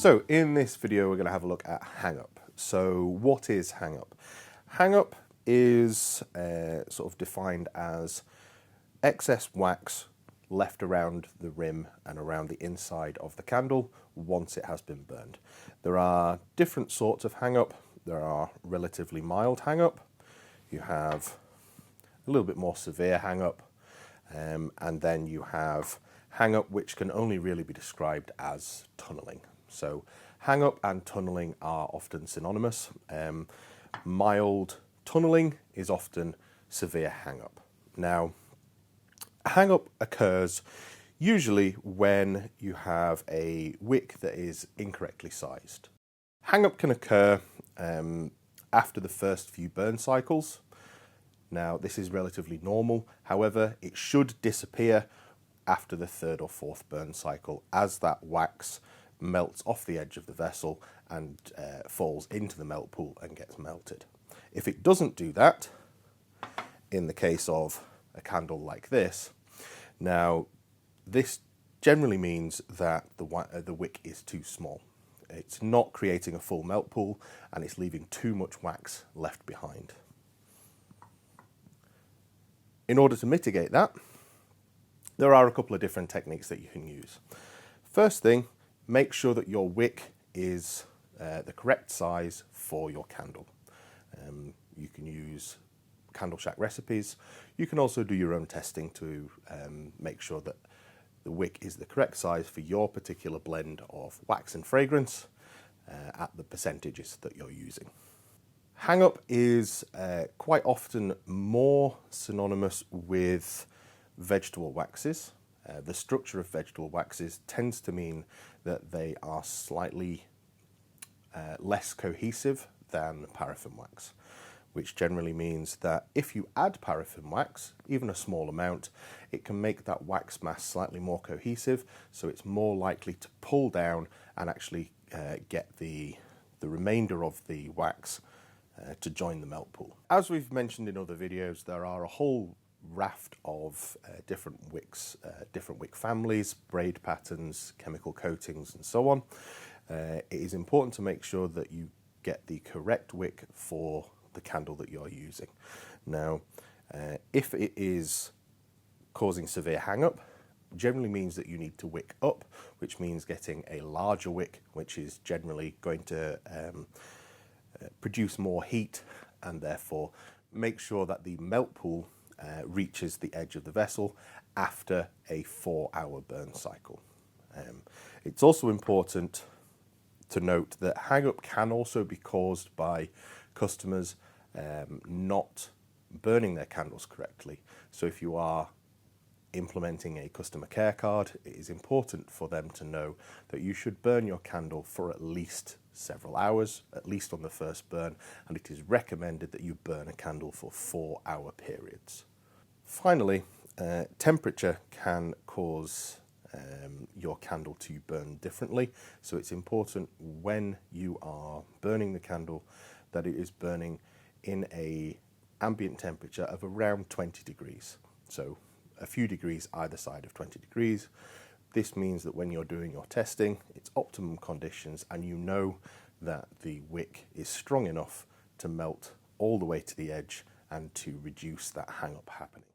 So in this video we're going to have a look at hang-up. So what is hang-up? Hang-up is sort of defined as excess wax left around the rim and around the inside of the candle once it has been burned. There are different sorts of hang-up. There are relatively mild hang-up. You have a little bit more severe hang-up, and then you have hang-up which can only really be described as tunneling. So hang-up and tunneling are often synonymous. Mild tunneling is often severe hang-up. Now, hang-up occurs usually when you have a wick that is incorrectly sized. Hang-up can occur after the first few burn cycles. Now, this is relatively normal. However, it should disappear after the third or fourth burn cycle as that wax melts off the edge of the vessel and falls into the melt pool and gets melted. If it doesn't do that, in the case of a candle like this, now this generally means that the wick is too small. It's not creating a full melt pool and it's leaving too much wax left behind. In order to mitigate that, there are a couple of different techniques that you can use. First thing, make sure that your wick is the correct size for your candle. You can use Candle Shack recipes. You can also do your own testing to make sure that the wick is the correct size for your particular blend of wax and fragrance at the percentages that you're using. Hang-up is quite often more synonymous with vegetable waxes. The structure of vegetable waxes tends to mean that they are slightly less cohesive than paraffin wax, which generally means that if you add paraffin wax, even a small amount, it can make that wax mass slightly more cohesive, so it's more likely to pull down and actually get the remainder of the wax to join the melt pool. As we've mentioned in other videos, there are a whole raft of different wicks, different wick families, braid patterns, chemical coatings and so on. It is important to make sure that you get the correct wick for the candle that you're using. Now, if it is causing severe hang-up, generally means that you need to wick up, which means getting a larger wick, which is generally going to produce more heat and therefore make sure that the melt pool reaches the edge of the vessel after a 4-hour burn cycle. It's also important to note that hang-up can also be caused by customers not burning their candles correctly. So if you are implementing a customer care card, it is important for them to know that you should burn your candle for at least several hours, at least on the first burn, and it is recommended that you burn a candle for 4-hour periods. Finally, temperature can cause your candle to burn differently, so it's important when you are burning the candle that it is burning in an ambient temperature of around 20 degrees. So a few degrees either side of 20 degrees. This means that when you're doing your testing, it's optimum conditions and you know that the wick is strong enough to melt all the way to the edge and to reduce that hang-up happening.